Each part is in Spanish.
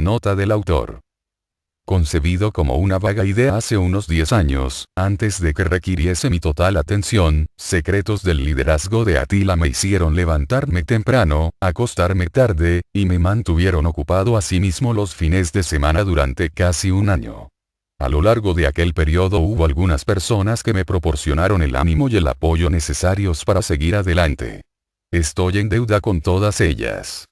Nota del autor. Concebido como una vaga idea hace unos 10 años, antes de que requiriese mi total atención, Secretos del liderazgo de Attila me hicieron levantarme temprano, acostarme tarde, y me mantuvieron ocupado asimismo los fines de semana durante casi un año. A lo largo de aquel periodo hubo algunas personas que me proporcionaron el ánimo y el apoyo necesarios para seguir adelante. Estoy en deuda con todas ellas.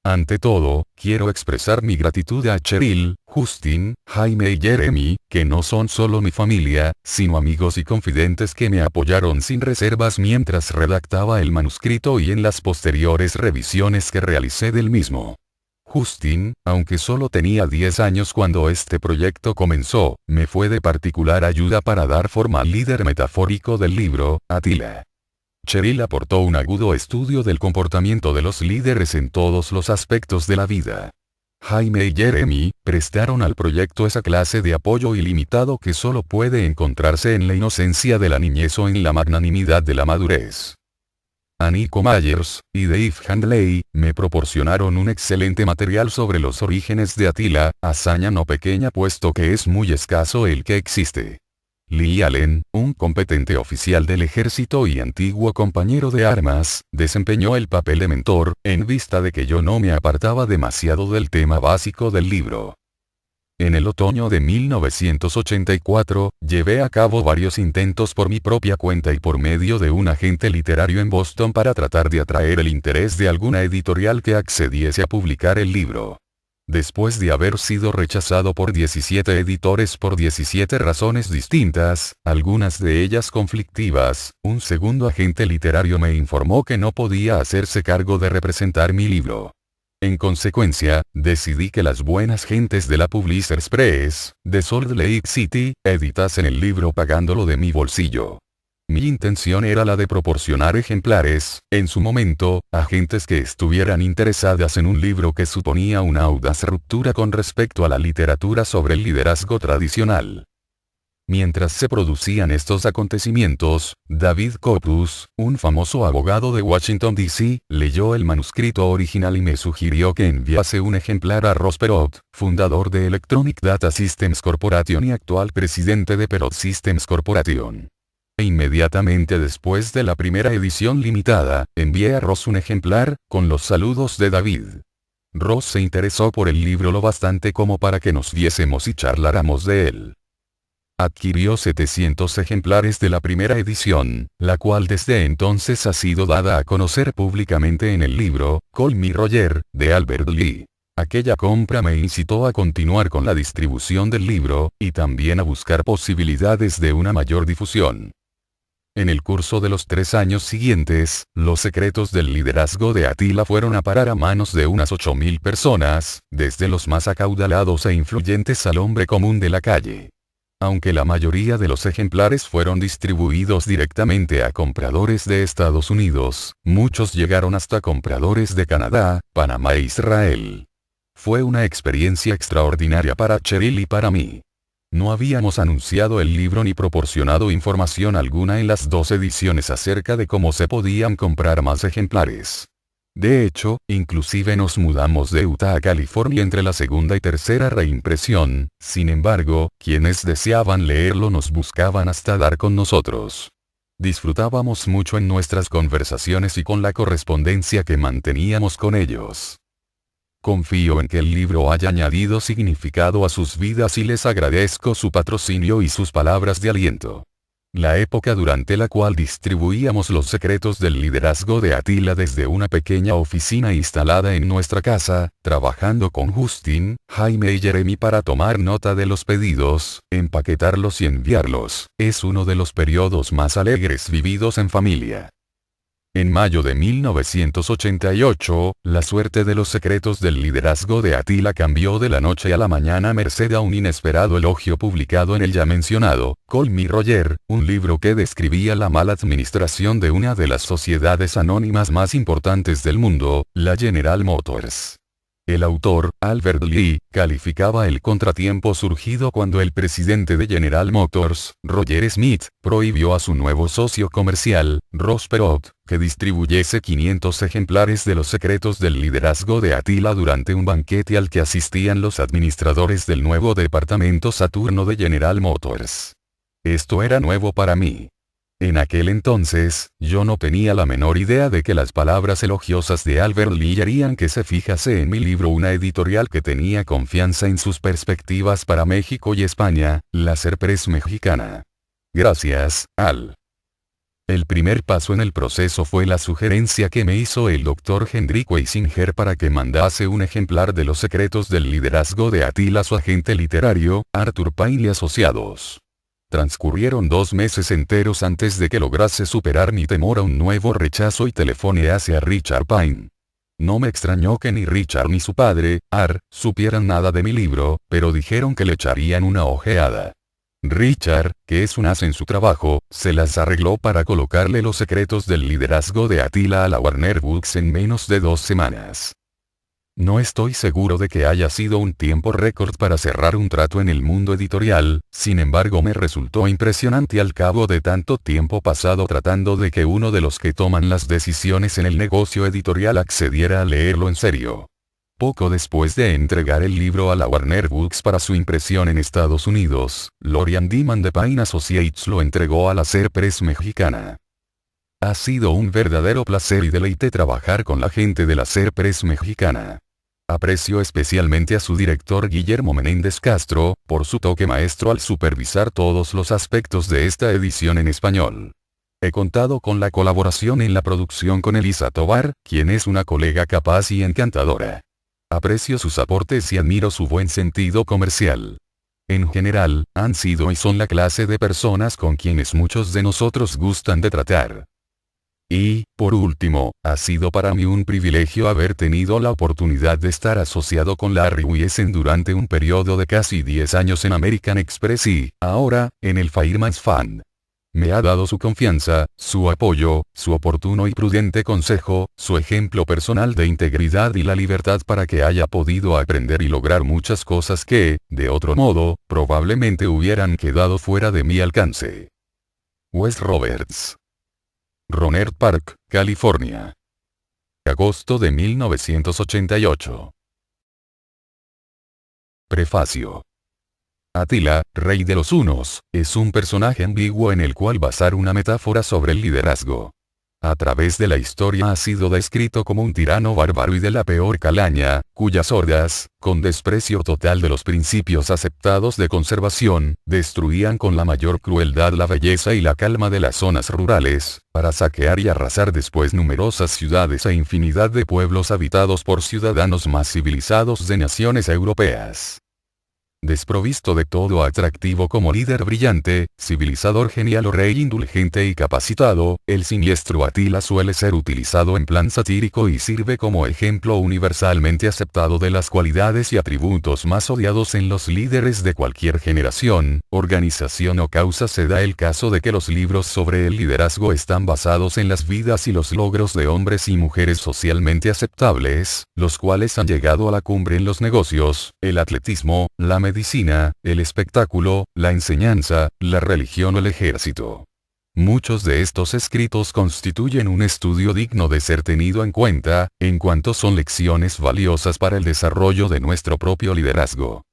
Ante todo, quiero expresar mi gratitud a Cheryl, Justin, Jaime y Jeremy, que no son solo mi familia, sino amigos y confidentes que me apoyaron sin reservas mientras redactaba el manuscrito y en las posteriores revisiones que realicé del mismo. Justin, aunque solo tenía 10 años cuando este proyecto comenzó, me fue de particular ayuda para dar forma al líder metafórico del libro, Attila. Cheryl aportó un agudo estudio del comportamiento de los líderes en todos los aspectos de la vida. Jaime y Jeremy prestaron al proyecto esa clase de apoyo ilimitado que solo puede encontrarse en la inocencia de la niñez o en la magnanimidad de la madurez. Nico Myers y Dave Handley me proporcionaron un excelente material sobre los orígenes de Attila, hazaña no pequeña puesto que es muy escaso el que existe. Lee Allen, un competente oficial del ejército y antiguo compañero de armas, desempeñó el papel de mentor, en vista de que yo no me apartaba demasiado del tema básico del libro. En el otoño de 1984, llevé a cabo varios intentos por mi propia cuenta y por medio de un agente literario en Boston para tratar de atraer el interés de alguna editorial que accediese a publicar el libro. Después de haber sido rechazado por 17 editores por 17 razones distintas, algunas de ellas conflictivas, un segundo agente literario me informó que no podía hacerse cargo de representar mi libro. En consecuencia, decidí que las buenas gentes de la Publishers Press, de Salt Lake City, editasen el libro pagándolo de mi bolsillo. Mi intención era la de proporcionar ejemplares, en su momento, a gentes que estuvieran interesadas en un libro que suponía una audaz ruptura con respecto a la literatura sobre el liderazgo tradicional. Mientras se producían estos acontecimientos, David Corpus, un famoso abogado de Washington D.C., leyó el manuscrito original y me sugirió que enviase un ejemplar a Ross Perot, fundador de Electronic Data Systems Corporation y actual presidente de Perot Systems Corporation. Inmediatamente después de la primera edición limitada, envié a Ross un ejemplar, con los saludos de David. Ross se interesó por el libro lo bastante como para que nos viésemos y charláramos de él. Adquirió 700 ejemplares de la primera edición, la cual desde entonces ha sido dada a conocer públicamente en el libro, Call Me Roger, de Albert Lee. Aquella compra me incitó a continuar con la distribución del libro, y también a buscar posibilidades de una mayor difusión. En el curso de los 3 años siguientes, los secretos del liderazgo de Attila fueron a parar a manos de unas 8.000 personas, desde los más acaudalados e influyentes al hombre común de la calle. Aunque la mayoría de los ejemplares fueron distribuidos directamente a compradores de Estados Unidos, muchos llegaron hasta compradores de Canadá, Panamá e Israel. Fue una experiencia extraordinaria para Cheryl y para mí. No habíamos anunciado el libro ni proporcionado información alguna en las 2 ediciones acerca de cómo se podían comprar más ejemplares. De hecho, inclusive nos mudamos de Utah a California entre la segunda y tercera reimpresión, sin embargo, quienes deseaban leerlo nos buscaban hasta dar con nosotros. Disfrutábamos mucho en nuestras conversaciones y con la correspondencia que manteníamos con ellos. Confío en que el libro haya añadido significado a sus vidas y les agradezco su patrocinio y sus palabras de aliento. La época durante la cual distribuíamos los secretos del liderazgo de Attila desde una pequeña oficina instalada en nuestra casa, trabajando con Justin, Jaime y Jeremy para tomar nota de los pedidos, empaquetarlos y enviarlos, es uno de los periodos más alegres vividos en familia. En mayo de 1988, la suerte de los secretos del liderazgo de Attila cambió de la noche a la mañana merced a un inesperado elogio publicado en el ya mencionado, Call Me Roger, un libro que describía la mala administración de una de las sociedades anónimas más importantes del mundo, la General Motors. El autor, Albert Lee, calificaba el contratiempo surgido cuando el presidente de General Motors, Roger Smith, prohibió a su nuevo socio comercial, Ross Perot, que distribuyese 500 ejemplares de Los secretos del liderazgo de Attila durante un banquete al que asistían los administradores del nuevo departamento Saturno de General Motors. Esto era nuevo para mí. En aquel entonces, yo no tenía la menor idea de que las palabras elogiosas de Albert Lee harían que se fijase en mi libro una editorial que tenía confianza en sus perspectivas para México y España, la SER Press mexicana. Gracias, Al. El primer paso en el proceso fue la sugerencia que me hizo el Dr. Hendrik Weisinger para que mandase un ejemplar de Los secretos del liderazgo de Attila a su agente literario, Arthur Pine y Asociados. Transcurrieron 2 meses enteros antes de que lograse superar mi temor a un nuevo rechazo y telefoneé hacia Richard Pine. No me extrañó que ni Richard ni su padre, Ar, supieran nada de mi libro, pero dijeron que le echarían una ojeada. Richard, que es un as en su trabajo, se las arregló para colocarle Los secretos del liderazgo de Attila a la Warner Books en menos de 2 semanas. No estoy seguro de que haya sido un tiempo récord para cerrar un trato en el mundo editorial, sin embargo me resultó impresionante al cabo de tanto tiempo pasado tratando de que uno de los que toman las decisiones en el negocio editorial accediera a leerlo en serio. Poco después de entregar el libro a la Warner Books para su impresión en Estados Unidos, Lorian Diman de Pine Associates lo entregó a la SER Press mexicana. Ha sido un verdadero placer y deleite trabajar con la gente de la SER Press mexicana. Aprecio especialmente a su director Guillermo Menéndez Castro, por su toque maestro al supervisar todos los aspectos de esta edición en español. He contado con la colaboración en la producción con Elisa Tovar, quien es una colega capaz y encantadora. Aprecio sus aportes y admiro su buen sentido comercial. En general, han sido y son la clase de personas con quienes muchos de nosotros gustan de tratar. Y, por último, ha sido para mí un privilegio haber tenido la oportunidad de estar asociado con Larry Wiessen durante un periodo de casi 10 años en American Express y, ahora, en el Fireman's Fund. Me ha dado su confianza, su apoyo, su oportuno y prudente consejo, su ejemplo personal de integridad y la libertad para que haya podido aprender y lograr muchas cosas que, de otro modo, probablemente hubieran quedado fuera de mi alcance. Wes Roberts. Rohnert Park, California. Agosto de 1988. Prefacio. Attila, rey de los hunos, es un personaje ambiguo en el cual basar una metáfora sobre el liderazgo. A través de la historia ha sido descrito como un tirano bárbaro y de la peor calaña, cuyas hordas, con desprecio total de los principios aceptados de conservación, destruían con la mayor crueldad la belleza y la calma de las zonas rurales, para saquear y arrasar después numerosas ciudades e infinidad de pueblos habitados por ciudadanos más civilizados de naciones europeas. Desprovisto de todo atractivo como líder brillante, civilizador genial o rey indulgente y capacitado, el siniestro Attila suele ser utilizado en plan satírico y sirve como ejemplo universalmente aceptado de las cualidades y atributos más odiados en los líderes de cualquier generación, organización o causa. Se da el caso de que los libros sobre el liderazgo están basados en las vidas y los logros de hombres y mujeres socialmente aceptables, los cuales han llegado a la cumbre en los negocios, el atletismo, la medicina, el espectáculo, la enseñanza, la religión o el ejército. Muchos de estos escritos constituyen un estudio digno de ser tenido en cuenta, en cuanto son lecciones valiosas para el desarrollo de nuestro propio liderazgo.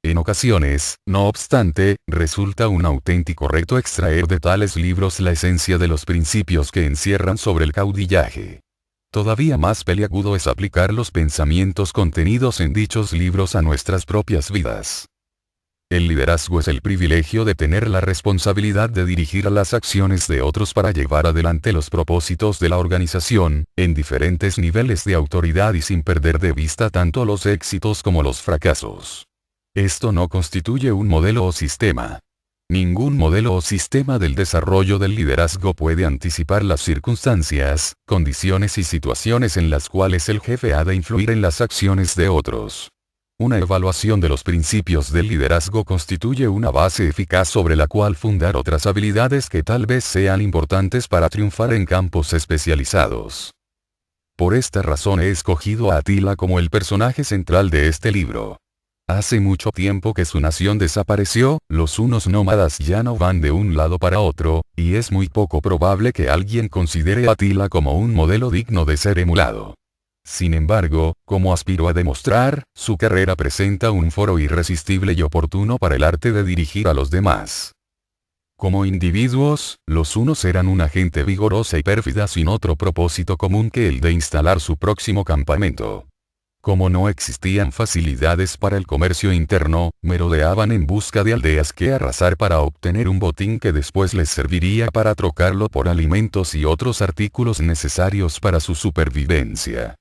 En ocasiones, no obstante, resulta un auténtico reto extraer de tales libros la esencia de los principios que encierran sobre el caudillaje. Todavía más peliagudo es aplicar los pensamientos contenidos en dichos libros a nuestras propias vidas. El liderazgo es el privilegio de tener la responsabilidad de dirigir las acciones de otros para llevar adelante los propósitos de la organización, en diferentes niveles de autoridad y sin perder de vista tanto los éxitos como los fracasos. Esto no constituye un modelo o sistema. Ningún modelo o sistema del desarrollo del liderazgo puede anticipar las circunstancias, condiciones y situaciones en las cuales el jefe ha de influir en las acciones de otros. Una evaluación de los principios del liderazgo constituye una base eficaz sobre la cual fundar otras habilidades que tal vez sean importantes para triunfar en campos especializados. Por esta razón he escogido a Atila como el personaje central de este libro. Hace mucho tiempo que su nación desapareció, los hunos nómadas ya no van de un lado para otro, y es muy poco probable que alguien considere a Atila como un modelo digno de ser emulado. Sin embargo, como aspiro a demostrar, su carrera presenta un foro irresistible y oportuno para el arte de dirigir a los demás. Como individuos, los hunos eran una gente vigorosa y pérfida sin otro propósito común que el de instalar su próximo campamento. Como no existían facilidades para el comercio interno, merodeaban en busca de aldeas que arrasar para obtener un botín que después les serviría para trocarlo por alimentos y otros artículos necesarios para su supervivencia.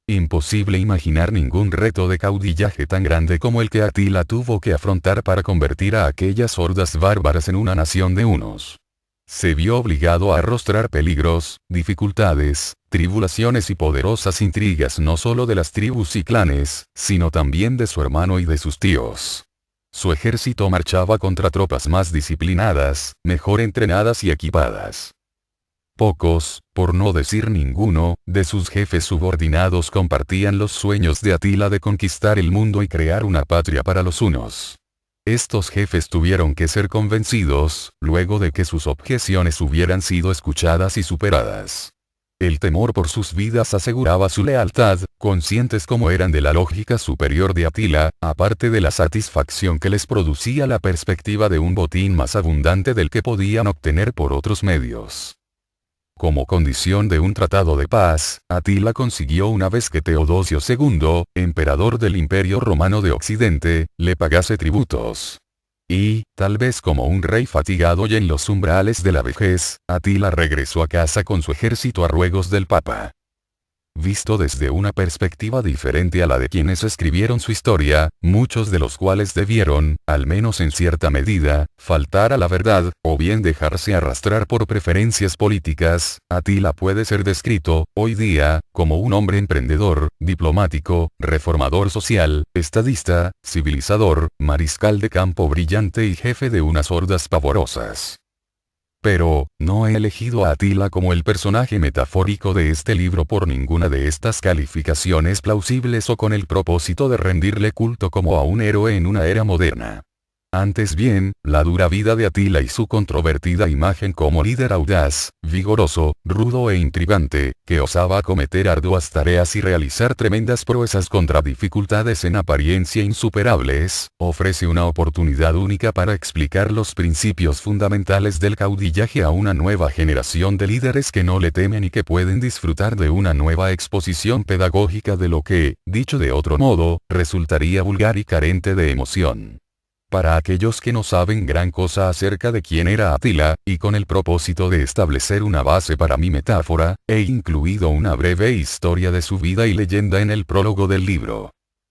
Imposible imaginar ningún reto de caudillaje tan grande como el que Atila tuvo que afrontar para convertir a aquellas hordas bárbaras en una nación de hunos. Se vio obligado a arrostrar peligros, dificultades, tribulaciones y poderosas intrigas no solo de las tribus y clanes, sino también de su hermano y de sus tíos. Su ejército marchaba contra tropas más disciplinadas, mejor entrenadas y equipadas. Pocos, por no decir ninguno, de sus jefes subordinados compartían los sueños de Atila de conquistar el mundo y crear una patria para los hunos. Estos jefes tuvieron que ser convencidos, luego de que sus objeciones hubieran sido escuchadas y superadas. El temor por sus vidas aseguraba su lealtad, conscientes como eran de la lógica superior de Atila, aparte de la satisfacción que les producía la perspectiva de un botín más abundante del que podían obtener por otros medios. Como condición de un tratado de paz, Atila consiguió una vez que Teodosio II, emperador del Imperio Romano de Occidente, le pagase tributos. Y, tal vez como un rey fatigado y en los umbrales de la vejez, Atila regresó a casa con su ejército a ruegos del Papa. Visto desde una perspectiva diferente a la de quienes escribieron su historia, muchos de los cuales debieron, al menos en cierta medida, faltar a la verdad, o bien dejarse arrastrar por preferencias políticas, Atila puede ser descrito, hoy día, como un hombre emprendedor, diplomático, reformador social, estadista, civilizador, mariscal de campo brillante y jefe de unas hordas pavorosas. Pero, no he elegido a Atila como el personaje metafórico de este libro por ninguna de estas calificaciones plausibles o con el propósito de rendirle culto como a un héroe en una era moderna. Antes bien, la dura vida de Atila y su controvertida imagen como líder audaz, vigoroso, rudo e intrigante, que osaba acometer arduas tareas y realizar tremendas proezas contra dificultades en apariencia insuperables, ofrece una oportunidad única para explicar los principios fundamentales del caudillaje a una nueva generación de líderes que no le temen y que pueden disfrutar de una nueva exposición pedagógica de lo que, dicho de otro modo, resultaría vulgar y carente de emoción. Para aquellos que no saben gran cosa acerca de quién era Atila, y con el propósito de establecer una base para mi metáfora, he incluido una breve historia de su vida y leyenda en el prólogo del libro.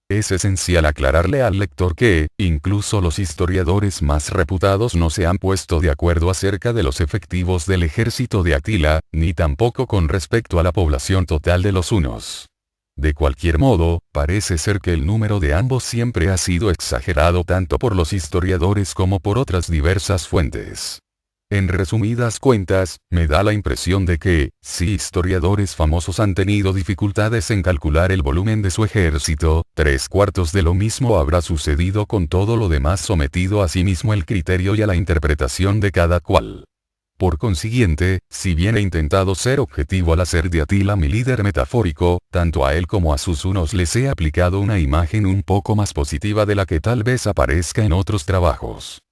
Es esencial aclararle al lector que, incluso los historiadores más reputados no se han puesto de acuerdo acerca de los efectivos del ejército de Atila, ni tampoco con respecto a la población total de los hunos. De cualquier modo, parece ser que el número de ambos siempre ha sido exagerado tanto por los historiadores como por otras diversas fuentes. En resumidas cuentas, me da la impresión de que, si historiadores famosos han tenido dificultades en calcular el volumen de su ejército, 3/4 de lo mismo habrá sucedido con todo lo demás sometido a sí mismo el criterio y a la interpretación de cada cual. Por consiguiente, si bien he intentado ser objetivo al hacer de Atila mi líder metafórico, tanto a él como a sus hunos les he aplicado una imagen un poco más positiva de la que tal vez aparezca en otros trabajos.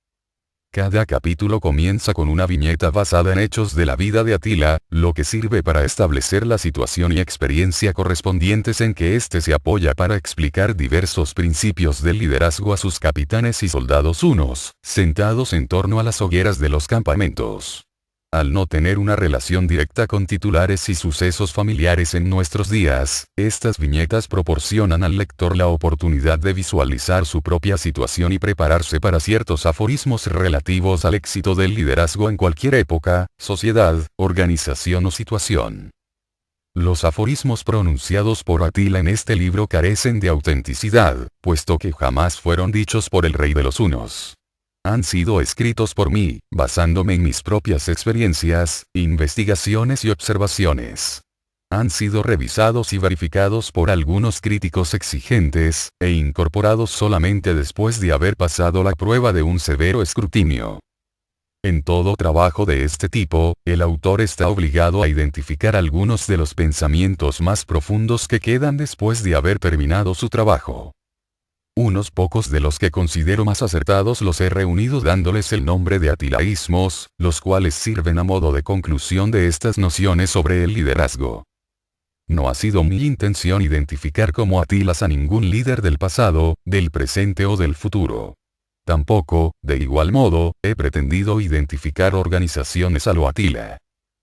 Cada capítulo comienza con una viñeta basada en hechos de la vida de Atila, lo que sirve para establecer la situación y experiencia correspondientes en que éste se apoya para explicar diversos principios del liderazgo a sus capitanes y soldados hunos, sentados en torno a las hogueras de los campamentos. Al no tener una relación directa con titulares y sucesos familiares en nuestros días, estas viñetas proporcionan al lector la oportunidad de visualizar su propia situación y prepararse para ciertos aforismos relativos al éxito del liderazgo en cualquier época, sociedad, organización o situación. Los aforismos pronunciados por Atila en este libro carecen de autenticidad, puesto que jamás fueron dichos por el rey de los hunos. Han sido escritos por mí, basándome en mis propias experiencias, investigaciones y observaciones. Han sido revisados y verificados por algunos críticos exigentes, e incorporados solamente después de haber pasado la prueba de un severo escrutinio. En todo trabajo de este tipo, el autor está obligado a identificar algunos de los pensamientos más profundos que quedan después de haber terminado su trabajo. Unos pocos de los que considero más acertados los he reunido dándoles el nombre de atilaísmos, los cuales sirven a modo de conclusión de estas nociones sobre el liderazgo. No ha sido mi intención identificar como Atilas a ningún líder del pasado, del presente o del futuro. Tampoco, de igual modo, he pretendido identificar organizaciones a lo Atila.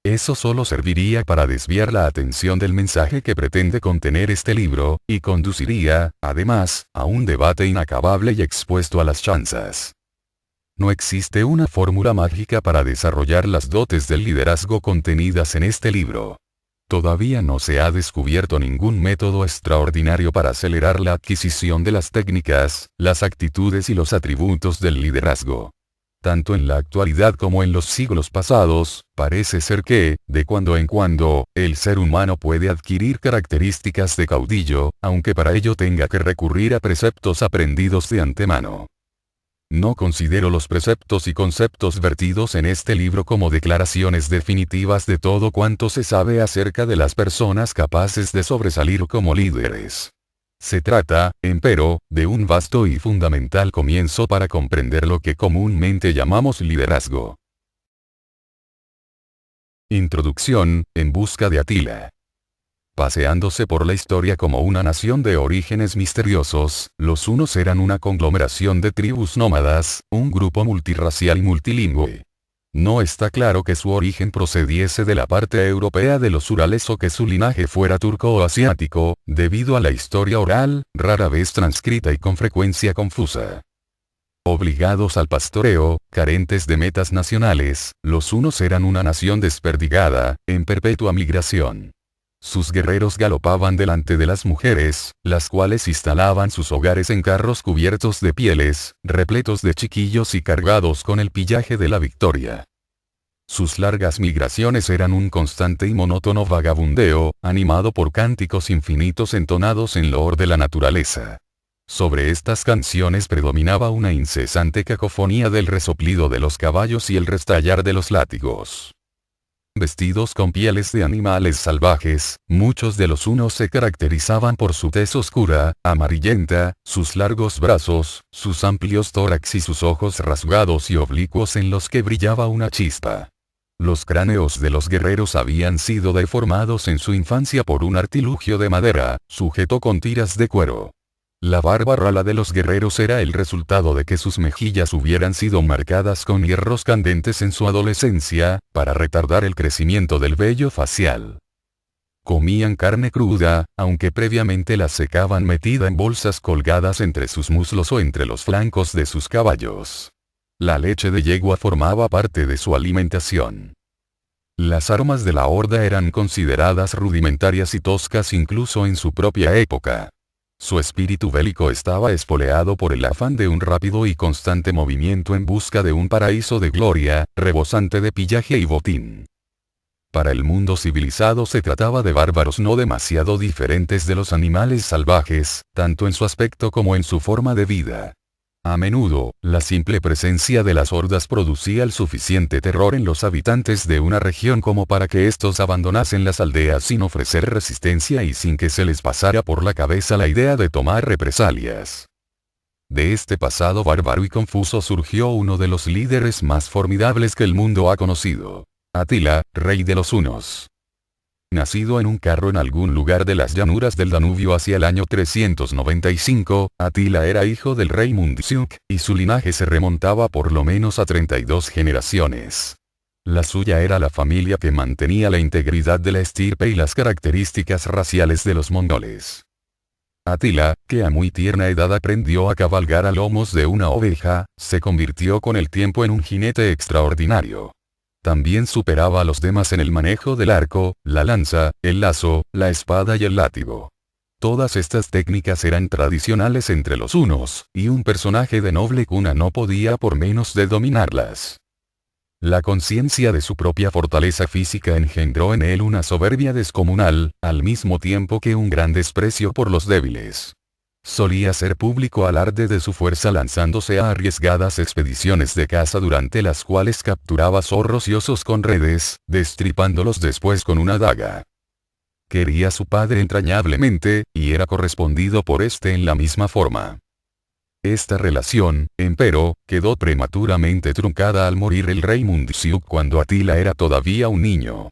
Eso solo serviría para desviar la atención del mensaje que pretende contener este libro, y conduciría, además, a un debate inacabable y expuesto a las chanzas. No existe una fórmula mágica para desarrollar las dotes del liderazgo contenidas en este libro. Todavía no se ha descubierto ningún método extraordinario para acelerar la adquisición de las técnicas, las actitudes y los atributos del liderazgo. Tanto en la actualidad como en los siglos pasados, parece ser que, de cuando en cuando, el ser humano puede adquirir características de caudillo, aunque para ello tenga que recurrir a preceptos aprendidos de antemano. No considero los preceptos y conceptos vertidos en este libro como declaraciones definitivas de todo cuanto se sabe acerca de las personas capaces de sobresalir como líderes. Se trata, empero, de un vasto y fundamental comienzo para comprender lo que comúnmente llamamos liderazgo. Introducción, en busca de Atila. Paseándose por la historia como una nación de orígenes misteriosos, los hunos eran una conglomeración de tribus nómadas, un grupo multirracial y multilingüe. No está claro que su origen procediese de la parte europea de los Urales o que su linaje fuera turco o asiático, debido a la historia oral, rara vez transcrita y con frecuencia confusa. Obligados al pastoreo, carentes de metas nacionales, los hunos eran una nación desperdigada, en perpetua migración. Sus guerreros galopaban delante de las mujeres, las cuales instalaban sus hogares en carros cubiertos de pieles, repletos de chiquillos y cargados con el pillaje de la victoria. Sus largas migraciones eran un constante y monótono vagabundeo, animado por cánticos infinitos entonados en loor de la naturaleza. Sobre estas canciones predominaba una incesante cacofonía del resoplido de los caballos y el restallar de los látigos. Vestidos con pieles de animales salvajes, muchos de los hunos se caracterizaban por su tez oscura, amarillenta, sus largos brazos, sus amplios tórax y sus ojos rasgados y oblicuos en los que brillaba una chispa. Los cráneos de los guerreros habían sido deformados en su infancia por un artilugio de madera, sujeto con tiras de cuero. La barba rala de los guerreros era el resultado de que sus mejillas hubieran sido marcadas con hierros candentes en su adolescencia, para retardar el crecimiento del vello facial. Comían carne cruda, aunque previamente la secaban metida en bolsas colgadas entre sus muslos o entre los flancos de sus caballos. La leche de yegua formaba parte de su alimentación. Las armas de la horda eran consideradas rudimentarias y toscas incluso en su propia época. Su espíritu bélico estaba espoleado por el afán de un rápido y constante movimiento en busca de un paraíso de gloria, rebosante de pillaje y botín. Para el mundo civilizado se trataba de bárbaros no demasiado diferentes de los animales salvajes, tanto en su aspecto como en su forma de vida. A menudo, la simple presencia de las hordas producía el suficiente terror en los habitantes de una región como para que estos abandonasen las aldeas sin ofrecer resistencia y sin que se les pasara por la cabeza la idea de tomar represalias. De este pasado bárbaro y confuso surgió uno de los líderes más formidables que el mundo ha conocido. Atila, rey de los hunos. Nacido en un carro en algún lugar de las llanuras del Danubio hacia el año 395, Atila era hijo del rey Mundsiuk, y su linaje se remontaba por lo menos a 32 generaciones. La suya era la familia que mantenía la integridad de la estirpe y las características raciales de los mongoles. Atila, que a muy tierna edad aprendió a cabalgar a lomos de una oveja, se convirtió con el tiempo en un jinete extraordinario. También superaba a los demás en el manejo del arco, la lanza, el lazo, la espada y el látigo. Todas estas técnicas eran tradicionales entre los hunos, y un personaje de noble cuna no podía por menos de dominarlas. La conciencia de su propia fortaleza física engendró en él una soberbia descomunal, al mismo tiempo que un gran desprecio por los débiles. Solía hacer público alarde de su fuerza lanzándose a arriesgadas expediciones de caza durante las cuales capturaba zorros y osos con redes, destripándolos después con una daga. Quería a su padre entrañablemente, y era correspondido por éste en la misma forma. Esta relación, empero, quedó prematuramente truncada al morir el rey Mundsiuk cuando Atila era todavía un niño.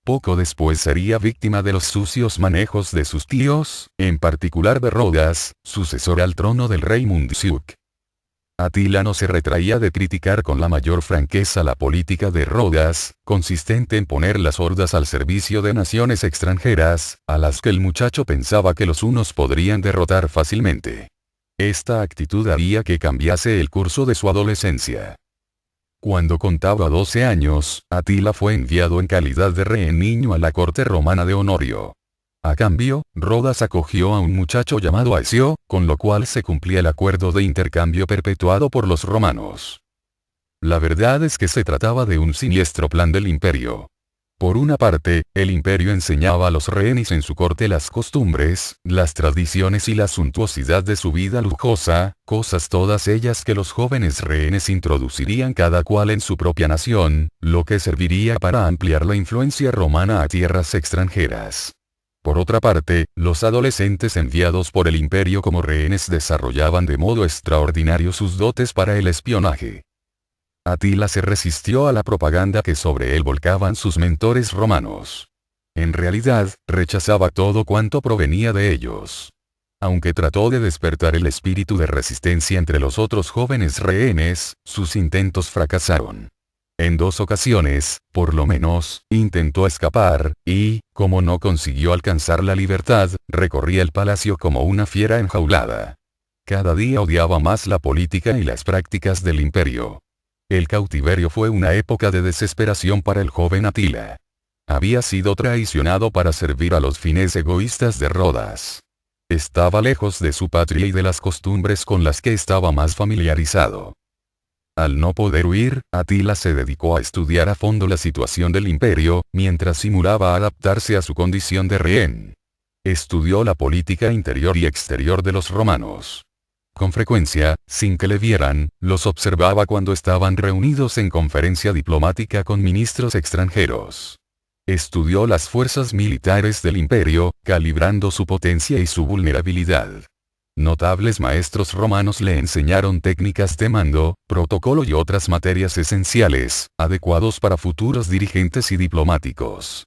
Poco después sería víctima de los sucios manejos de sus tíos, en particular de Rodas, sucesor al trono del rey Mundsiuk. Atila no se retraía de criticar con la mayor franqueza la política de Rodas, consistente en poner las hordas al servicio de naciones extranjeras, a las que el muchacho pensaba que los hunos podrían derrotar fácilmente. Esta actitud haría que cambiase el curso de su adolescencia. Cuando contaba 12 años, Atila fue enviado en calidad de rehén niño a la corte romana de Honorio. A cambio, Rodas acogió a un muchacho llamado Aesio, con lo cual se cumplía el acuerdo de intercambio perpetuado por los romanos. La verdad es que se trataba de un siniestro plan del imperio. Por una parte, el imperio enseñaba a los rehenes en su corte las costumbres, las tradiciones y la suntuosidad de su vida lujosa, cosas todas ellas que los jóvenes rehenes introducirían cada cual en su propia nación, lo que serviría para ampliar la influencia romana a tierras extranjeras. Por otra parte, los adolescentes enviados por el imperio como rehenes desarrollaban de modo extraordinario sus dotes para el espionaje. Atila se resistió a la propaganda que sobre él volcaban sus mentores romanos. En realidad, rechazaba todo cuanto provenía de ellos. Aunque trató de despertar el espíritu de resistencia entre los otros jóvenes rehenes, sus intentos fracasaron. En 2 ocasiones, por lo menos, intentó escapar, y, como no consiguió alcanzar la libertad, recorría el palacio como una fiera enjaulada. Cada día odiaba más la política y las prácticas del imperio. El cautiverio fue una época de desesperación para el joven Atila. Había sido traicionado para servir a los fines egoístas de Rodas. Estaba lejos de su patria y de las costumbres con las que estaba más familiarizado. Al no poder huir, Atila se dedicó a estudiar a fondo la situación del imperio, mientras simulaba adaptarse a su condición de rehén. Estudió la política interior y exterior de los romanos. Con frecuencia, sin que le vieran, los observaba cuando estaban reunidos en conferencia diplomática con ministros extranjeros. Estudió las fuerzas militares del imperio, calibrando su potencia y su vulnerabilidad. Notables maestros romanos le enseñaron técnicas de mando, protocolo y otras materias esenciales, adecuados para futuros dirigentes y diplomáticos.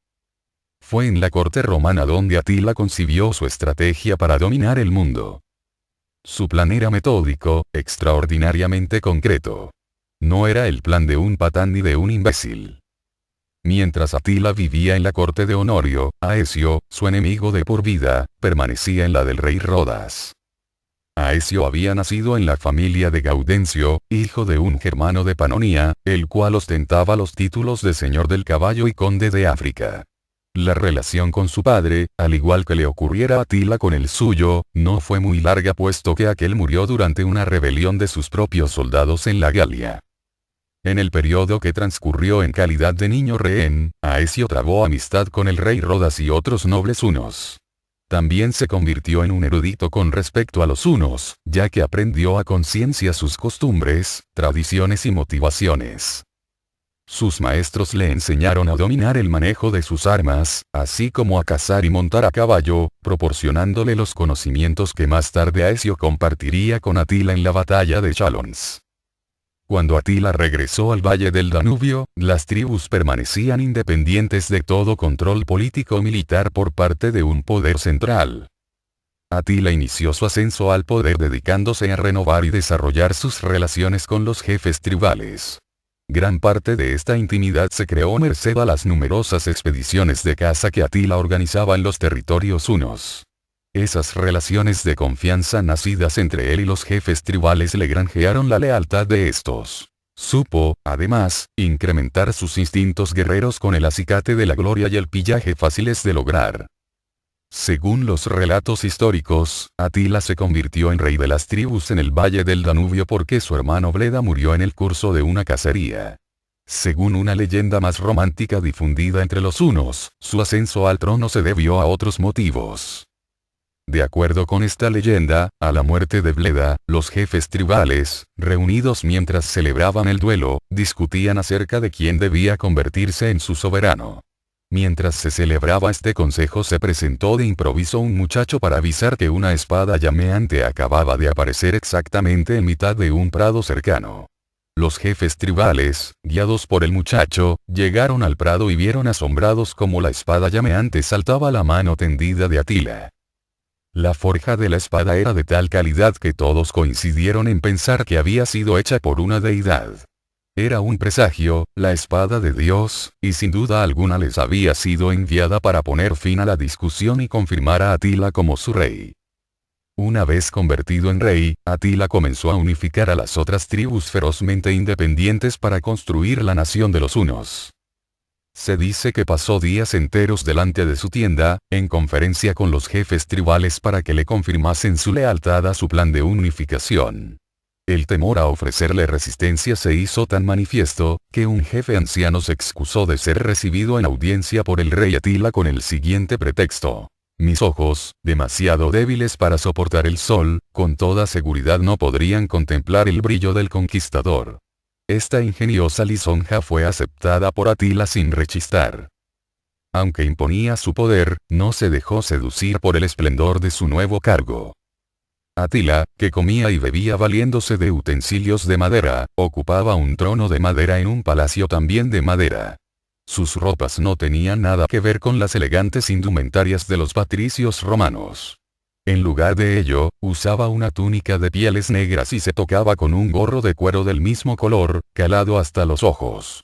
Fue en la corte romana donde Atila concibió su estrategia para dominar el mundo. Su plan era metódico, extraordinariamente concreto. No era el plan de un patán ni de un imbécil. Mientras Atila vivía en la corte de Honorio, Aesio, su enemigo de por vida, permanecía en la del rey Rodas. Aesio había nacido en la familia de Gaudencio, hijo de un germano de Panonia, el cual ostentaba los títulos de señor del caballo y conde de África. La relación con su padre, al igual que le ocurriera a Atila con el suyo, no fue muy larga puesto que aquel murió durante una rebelión de sus propios soldados en la Galia. En el periodo que transcurrió en calidad de niño rehén, Aesio trabó amistad con el rey Rodas y otros nobles hunos. También se convirtió en un erudito con respecto a los hunos, ya que aprendió a conciencia sus costumbres, tradiciones y motivaciones. Sus maestros le enseñaron a dominar el manejo de sus armas, así como a cazar y montar a caballo, proporcionándole los conocimientos que más tarde Aesio compartiría con Atila en la batalla de Chalons. Cuando Atila regresó al valle del Danubio, las tribus permanecían independientes de todo control político o militar por parte de un poder central. Atila inició su ascenso al poder dedicándose a renovar y desarrollar sus relaciones con los jefes tribales. Gran parte de esta intimidad se creó merced a las numerosas expediciones de caza que Atila organizaba en los territorios hunos. Esas relaciones de confianza nacidas entre él y los jefes tribales le granjearon la lealtad de estos. Supo, además, incrementar sus instintos guerreros con el acicate de la gloria y el pillaje fáciles de lograr. Según los relatos históricos, Atila se convirtió en rey de las tribus en el valle del Danubio porque su hermano Bleda murió en el curso de una cacería. Según una leyenda más romántica difundida entre los hunos, su ascenso al trono se debió a otros motivos. De acuerdo con esta leyenda, a la muerte de Bleda, los jefes tribales, reunidos mientras celebraban el duelo, discutían acerca de quién debía convertirse en su soberano. Mientras se celebraba este consejo se presentó de improviso un muchacho para avisar que una espada llameante acababa de aparecer exactamente en mitad de un prado cercano. Los jefes tribales, guiados por el muchacho, llegaron al prado y vieron asombrados cómo la espada llameante saltaba a la mano tendida de Atila. La forja de la espada era de tal calidad que todos coincidieron en pensar que había sido hecha por una deidad. Era un presagio, la espada de Dios, y sin duda alguna les había sido enviada para poner fin a la discusión y confirmar a Atila como su rey. Una vez convertido en rey, Atila comenzó a unificar a las otras tribus ferozmente independientes para construir la nación de los hunos. Se dice que pasó días enteros delante de su tienda, en conferencia con los jefes tribales para que le confirmasen su lealtad a su plan de unificación. El temor a ofrecerle resistencia se hizo tan manifiesto, que un jefe anciano se excusó de ser recibido en audiencia por el rey Atila con el siguiente pretexto. Mis ojos, demasiado débiles para soportar el sol, con toda seguridad no podrían contemplar el brillo del conquistador. Esta ingeniosa lisonja fue aceptada por Atila sin rechistar. Aunque imponía su poder, no se dejó seducir por el esplendor de su nuevo cargo. Atila, que comía y bebía valiéndose de utensilios de madera, ocupaba un trono de madera en un palacio también de madera. Sus ropas no tenían nada que ver con las elegantes indumentarias de los patricios romanos. En lugar de ello, usaba una túnica de pieles negras y se tocaba con un gorro de cuero del mismo color, calado hasta los ojos.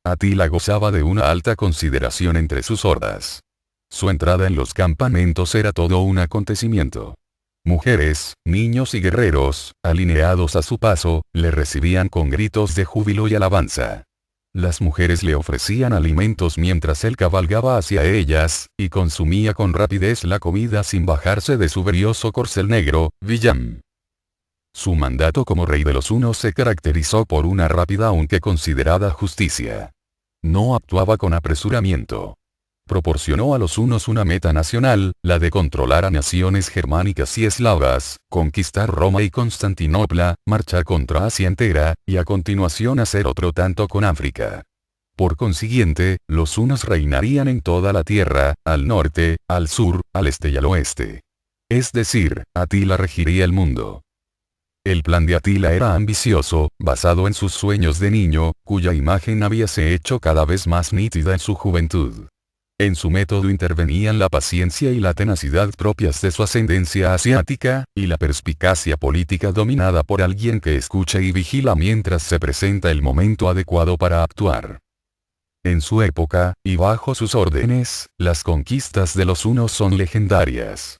Atila gozaba de una alta consideración entre sus hordas. Su entrada en los campamentos era todo un acontecimiento. Mujeres, niños y guerreros, alineados a su paso, le recibían con gritos de júbilo y alabanza. Las mujeres le ofrecían alimentos mientras él cabalgaba hacia ellas, y consumía con rapidez la comida sin bajarse de su brioso corcel negro, Villam. Su mandato como rey de los hunos se caracterizó por una rápida aunque considerada justicia. No actuaba con apresuramiento. Proporcionó a los hunos una meta nacional, la de controlar a naciones germánicas y eslavas, conquistar Roma y Constantinopla, marchar contra Asia entera, y a continuación hacer otro tanto con África. Por consiguiente, los hunos reinarían en toda la tierra, al norte, al sur, al este y al oeste. Es decir, Atila regiría el mundo. El plan de Atila era ambicioso, basado en sus sueños de niño, cuya imagen habíase hecho cada vez más nítida en su juventud. En su método intervenían la paciencia y la tenacidad propias de su ascendencia asiática, y la perspicacia política dominada por alguien que escucha y vigila mientras se presenta el momento adecuado para actuar. En su época, y bajo sus órdenes, las conquistas de los hunos son legendarias.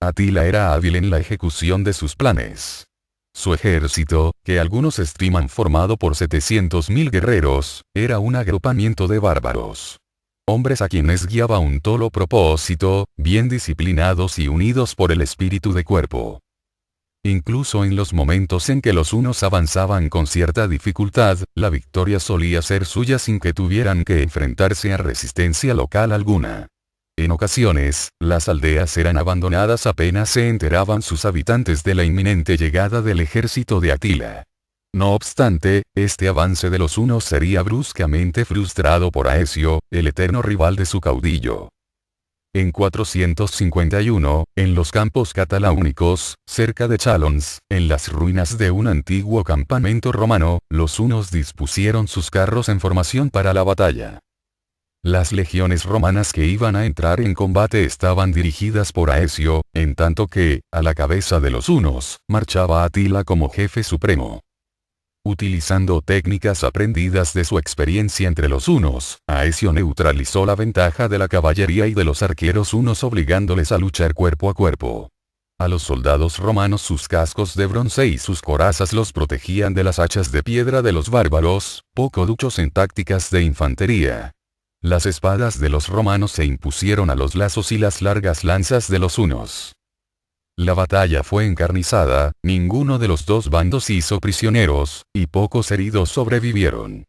Atila era hábil en la ejecución de sus planes. Su ejército, que algunos estiman formado por 700.000 guerreros, era un agrupamiento de bárbaros. Hombres a quienes guiaba un solo propósito, bien disciplinados y unidos por el espíritu de cuerpo. Incluso en los momentos en que los hunos avanzaban con cierta dificultad, la victoria solía ser suya sin que tuvieran que enfrentarse a resistencia local alguna. En ocasiones, las aldeas eran abandonadas apenas se enteraban sus habitantes de la inminente llegada del ejército de Atila. No obstante, este avance de los hunos sería bruscamente frustrado por Aecio, el eterno rival de su caudillo. En 451, en los campos cataláunicos, cerca de Chalons, en las ruinas de un antiguo campamento romano, los hunos dispusieron sus carros en formación para la batalla. Las legiones romanas que iban a entrar en combate estaban dirigidas por Aecio, en tanto que, a la cabeza de los hunos, marchaba Atila como jefe supremo. Utilizando técnicas aprendidas de su experiencia entre los hunos, Aecio neutralizó la ventaja de la caballería y de los arqueros hunos obligándoles a luchar cuerpo a cuerpo. A los soldados romanos sus cascos de bronce y sus corazas los protegían de las hachas de piedra de los bárbaros, poco duchos en tácticas de infantería. Las espadas de los romanos se impusieron a los lazos y las largas lanzas de los hunos. La batalla fue encarnizada, ninguno de los dos bandos hizo prisioneros, y pocos heridos sobrevivieron.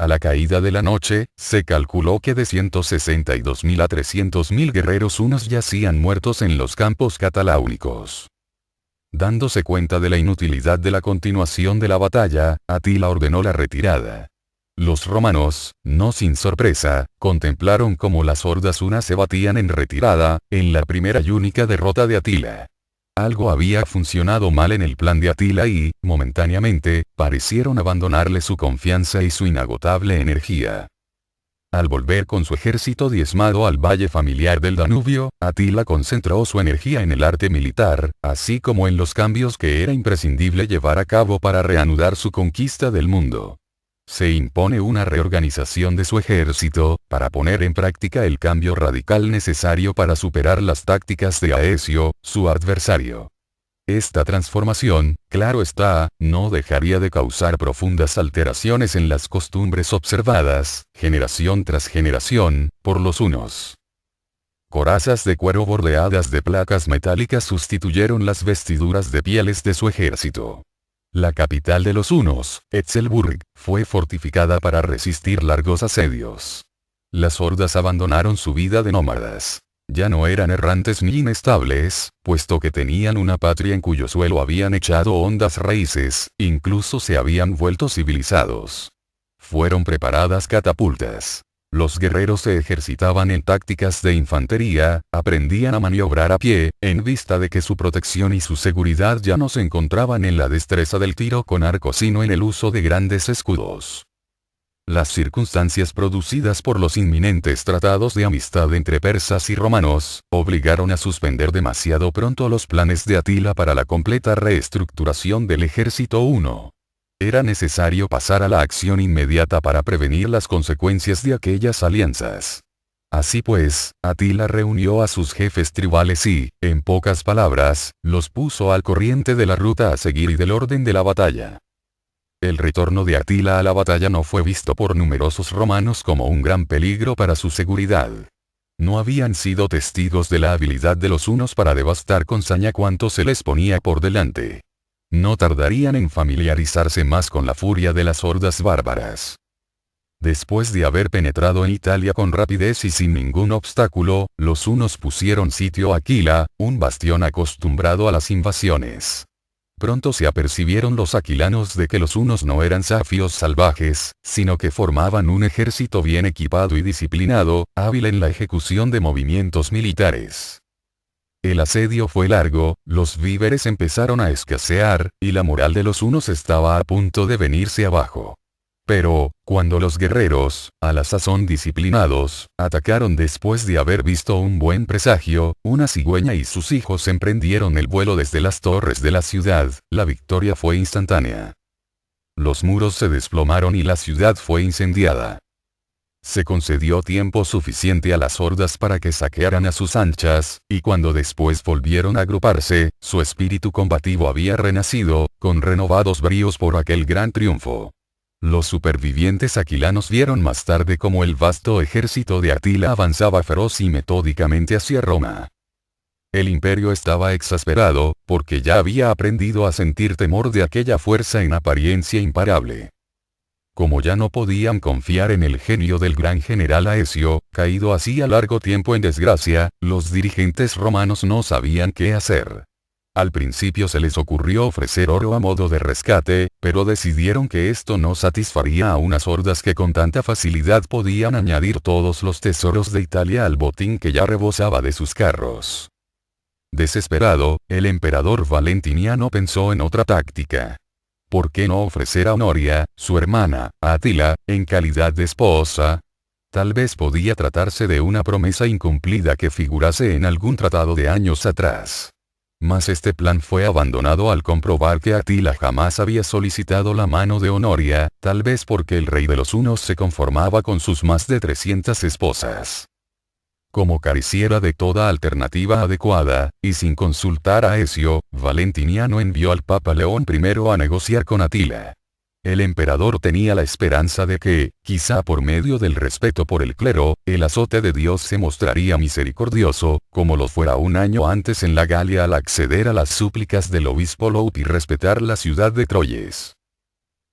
A la caída de la noche, se calculó que de 162.000 a 300.000 guerreros hunos yacían muertos en los campos cataláunicos. Dándose cuenta de la inutilidad de la continuación de la batalla, Atila ordenó la retirada. Los romanos, no sin sorpresa, contemplaron cómo las hordas hunas se batían en retirada, en la primera y única derrota de Atila. Algo había funcionado mal en el plan de Atila y, momentáneamente, parecieron abandonarle su confianza y su inagotable energía. Al volver con su ejército diezmado al valle familiar del Danubio, Atila concentró su energía en el arte militar, así como en los cambios que era imprescindible llevar a cabo para reanudar su conquista del mundo. Se impone una reorganización de su ejército, para poner en práctica el cambio radical necesario para superar las tácticas de Aecio, su adversario. Esta transformación, claro está, no dejaría de causar profundas alteraciones en las costumbres observadas, generación tras generación, por los hunos. Corazas de cuero bordeadas de placas metálicas sustituyeron las vestiduras de pieles de su ejército. La capital de los hunos, Etzelburg, fue fortificada para resistir largos asedios. Las hordas abandonaron su vida de nómadas. Ya no eran errantes ni inestables, puesto que tenían una patria en cuyo suelo habían echado hondas raíces, incluso se habían vuelto civilizados. Fueron preparadas catapultas. Los guerreros se ejercitaban en tácticas de infantería, aprendían a maniobrar a pie, en vista de que su protección y su seguridad ya no se encontraban en la destreza del tiro con arco sino en el uso de grandes escudos. Las circunstancias producidas por los inminentes tratados de amistad entre persas y romanos, obligaron a suspender demasiado pronto los planes de Atila para la completa reestructuración del ejército huno. Era necesario pasar a la acción inmediata para prevenir las consecuencias de aquellas alianzas. Así pues, Atila reunió a sus jefes tribales y, en pocas palabras, los puso al corriente de la ruta a seguir y del orden de la batalla. El retorno de Atila a la batalla no fue visto por numerosos romanos como un gran peligro para su seguridad. No habían sido testigos de la habilidad de los hunos para devastar con saña cuanto se les ponía por delante. No tardarían en familiarizarse más con la furia de las hordas bárbaras. Después de haber penetrado en Italia con rapidez y sin ningún obstáculo, los hunos pusieron sitio a Aquila, un bastión acostumbrado a las invasiones. Pronto se apercibieron los aquilanos de que los hunos no eran safios salvajes, sino que formaban un ejército bien equipado y disciplinado, hábil en la ejecución de movimientos militares. El asedio fue largo, los víveres empezaron a escasear, y la moral de los hunos estaba a punto de venirse abajo. Pero, cuando los guerreros, a la sazón disciplinados, atacaron después de haber visto un buen presagio, una cigüeña y sus hijos emprendieron el vuelo desde las torres de la ciudad, la victoria fue instantánea. Los muros se desplomaron y la ciudad fue incendiada. Se concedió tiempo suficiente a las hordas para que saquearan a sus anchas, y cuando después volvieron a agruparse, su espíritu combativo había renacido, con renovados bríos por aquel gran triunfo. Los supervivientes aquilanos vieron más tarde cómo el vasto ejército de Atila avanzaba feroz y metódicamente hacia Roma. El imperio estaba exasperado, porque ya había aprendido a sentir temor de aquella fuerza en apariencia imparable. Como ya no podían confiar en el genio del gran general Aecio, caído hacía largo tiempo en desgracia, los dirigentes romanos no sabían qué hacer. Al principio se les ocurrió ofrecer oro a modo de rescate, pero decidieron que esto no satisfaría a unas hordas que con tanta facilidad podían añadir todos los tesoros de Italia al botín que ya rebosaba de sus carros. Desesperado, el emperador Valentiniano pensó en otra táctica. ¿Por qué no ofrecer a Honoria, su hermana, a Atila, en calidad de esposa? Tal vez podía tratarse de una promesa incumplida que figurase en algún tratado de años atrás. Mas este plan fue abandonado al comprobar que Atila jamás había solicitado la mano de Honoria, tal vez porque el rey de los hunos se conformaba con sus más de 300 esposas. Como careciera de toda alternativa adecuada, y sin consultar a Aecio, Valentiniano envió al Papa León I a negociar con Atila. El emperador tenía la esperanza de que, quizá por medio del respeto por el clero, el azote de Dios se mostraría misericordioso, como lo fuera un año antes en la Galia al acceder a las súplicas del obispo Lout y respetar la ciudad de Troyes.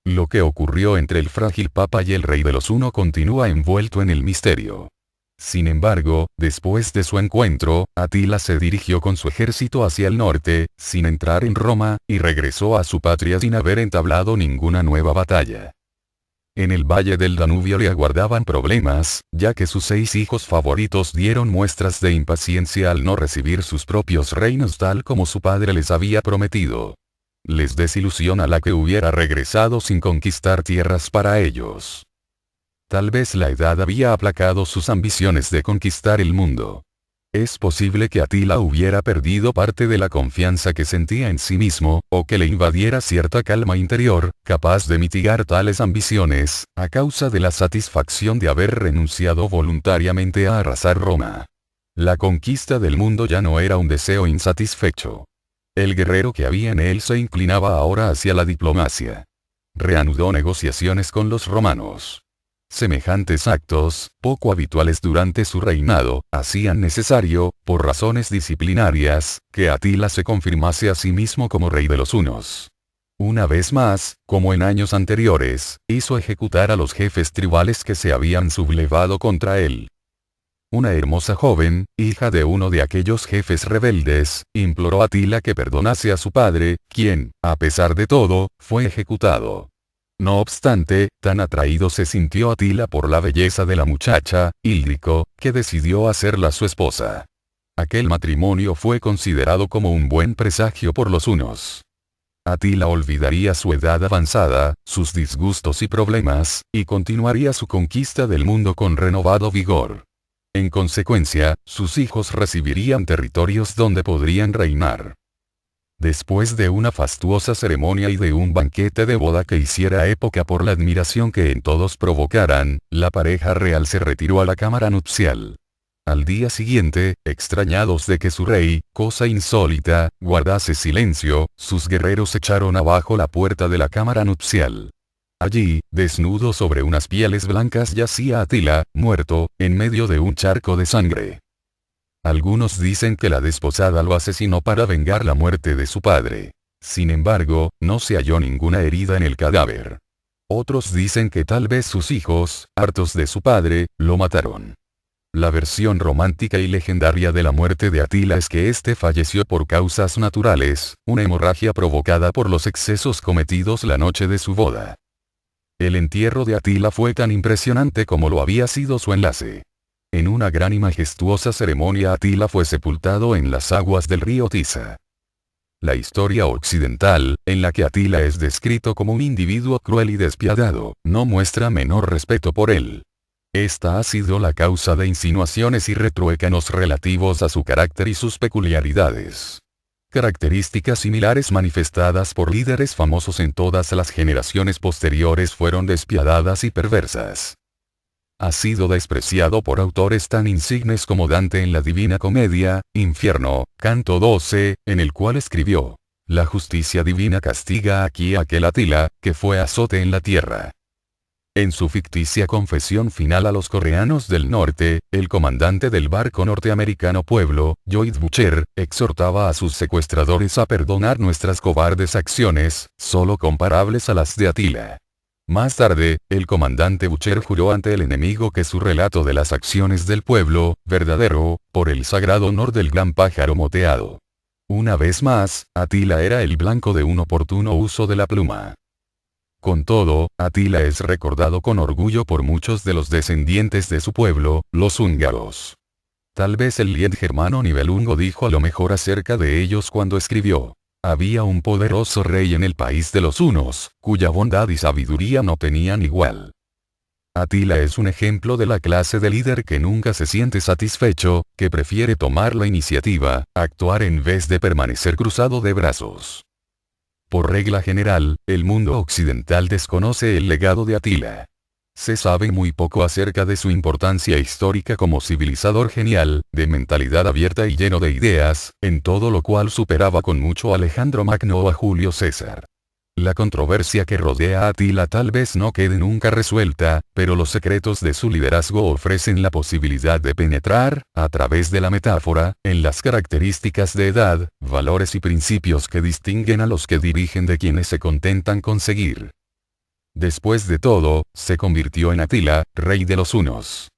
Lo que ocurrió entre el frágil papa y el rey de los Huno continúa envuelto en el misterio. Sin embargo, después de su encuentro, Atila se dirigió con su ejército hacia el norte, sin entrar en Roma, y regresó a su patria sin haber entablado ninguna nueva batalla. En el valle del Danubio le aguardaban problemas, ya que sus 6 hijos favoritos dieron muestras de impaciencia al no recibir sus propios reinos tal como su padre les había prometido. Les desilusiona la que hubiera regresado sin conquistar tierras para ellos. Tal vez la edad había aplacado sus ambiciones de conquistar el mundo. Es posible que Atila hubiera perdido parte de la confianza que sentía en sí mismo, o que le invadiera cierta calma interior, capaz de mitigar tales ambiciones, a causa de la satisfacción de haber renunciado voluntariamente a arrasar Roma. La conquista del mundo ya no era un deseo insatisfecho. El guerrero que había en él se inclinaba ahora hacia la diplomacia. Reanudó negociaciones con los romanos. Semejantes actos, poco habituales durante su reinado, hacían necesario, por razones disciplinarias, que Atila se confirmase a sí mismo como rey de los hunos. Una vez más, como en años anteriores, hizo ejecutar a los jefes tribales que se habían sublevado contra él. Una hermosa joven, hija de uno de aquellos jefes rebeldes, imploró a Atila que perdonase a su padre, quien, a pesar de todo, fue ejecutado. No obstante, tan atraído se sintió Atila por la belleza de la muchacha, Híldrico, que decidió hacerla su esposa. Aquel matrimonio fue considerado como un buen presagio por los hunos. Atila olvidaría su edad avanzada, sus disgustos y problemas, y continuaría su conquista del mundo con renovado vigor. En consecuencia, sus hijos recibirían territorios donde podrían reinar. Después de una fastuosa ceremonia y de un banquete de boda que hiciera época por la admiración que en todos provocaran, la pareja real se retiró a la cámara nupcial. Al día siguiente, extrañados de que su rey, cosa insólita, guardase silencio, sus guerreros echaron abajo la puerta de la cámara nupcial. Allí, desnudo sobre unas pieles blancas yacía Atila, muerto, en medio de un charco de sangre. Algunos dicen que la desposada lo asesinó para vengar la muerte de su padre. Sin embargo, no se halló ninguna herida en el cadáver. Otros dicen que tal vez sus hijos, hartos de su padre, lo mataron. La versión romántica y legendaria de la muerte de Atila es que éste falleció por causas naturales, una hemorragia provocada por los excesos cometidos la noche de su boda. El entierro de Atila fue tan impresionante como lo había sido su enlace. En una gran y majestuosa ceremonia Atila fue sepultado en las aguas del río Tisa. La historia occidental, en la que Atila es descrito como un individuo cruel y despiadado, no muestra menor respeto por él. Esta ha sido la causa de insinuaciones y retruécanos relativos a su carácter y sus peculiaridades. Características similares manifestadas por líderes famosos en todas las generaciones posteriores fueron despiadadas y perversas. Ha sido despreciado por autores tan insignes como Dante en la Divina Comedia, Infierno, Canto 12, en el cual escribió: «La justicia divina castiga aquí a aquel Atila, que fue azote en la tierra». En su ficticia confesión final a los coreanos del norte, el comandante del barco norteamericano Pueblo, Lloyd Butcher, exhortaba a sus secuestradores a perdonar nuestras cobardes acciones, solo comparables a las de Atila. Más tarde, el comandante Butcher juró ante el enemigo que su relato de las acciones del pueblo, verdadero, por el sagrado honor del gran pájaro moteado. Una vez más, Atila era el blanco de un oportuno uso de la pluma. Con todo, Atila es recordado con orgullo por muchos de los descendientes de su pueblo, los húngaros. Tal vez el lied germano Nibelungo dijo a lo mejor acerca de ellos cuando escribió: «Había un poderoso rey en el país de los hunos, cuya bondad y sabiduría no tenían igual». Atila es un ejemplo de la clase de líder que nunca se siente satisfecho, que prefiere tomar la iniciativa, actuar en vez de permanecer cruzado de brazos. Por regla general, el mundo occidental desconoce el legado de Atila. Se sabe muy poco acerca de su importancia histórica como civilizador genial, de mentalidad abierta y lleno de ideas, en todo lo cual superaba con mucho a Alejandro Magno o a Julio César. La controversia que rodea a Atila tal vez no quede nunca resuelta, pero los secretos de su liderazgo ofrecen la posibilidad de penetrar, a través de la metáfora, en las características de edad, valores y principios que distinguen a los que dirigen de quienes se contentan con seguir. Después de todo, se convirtió en Atila, rey de los hunos.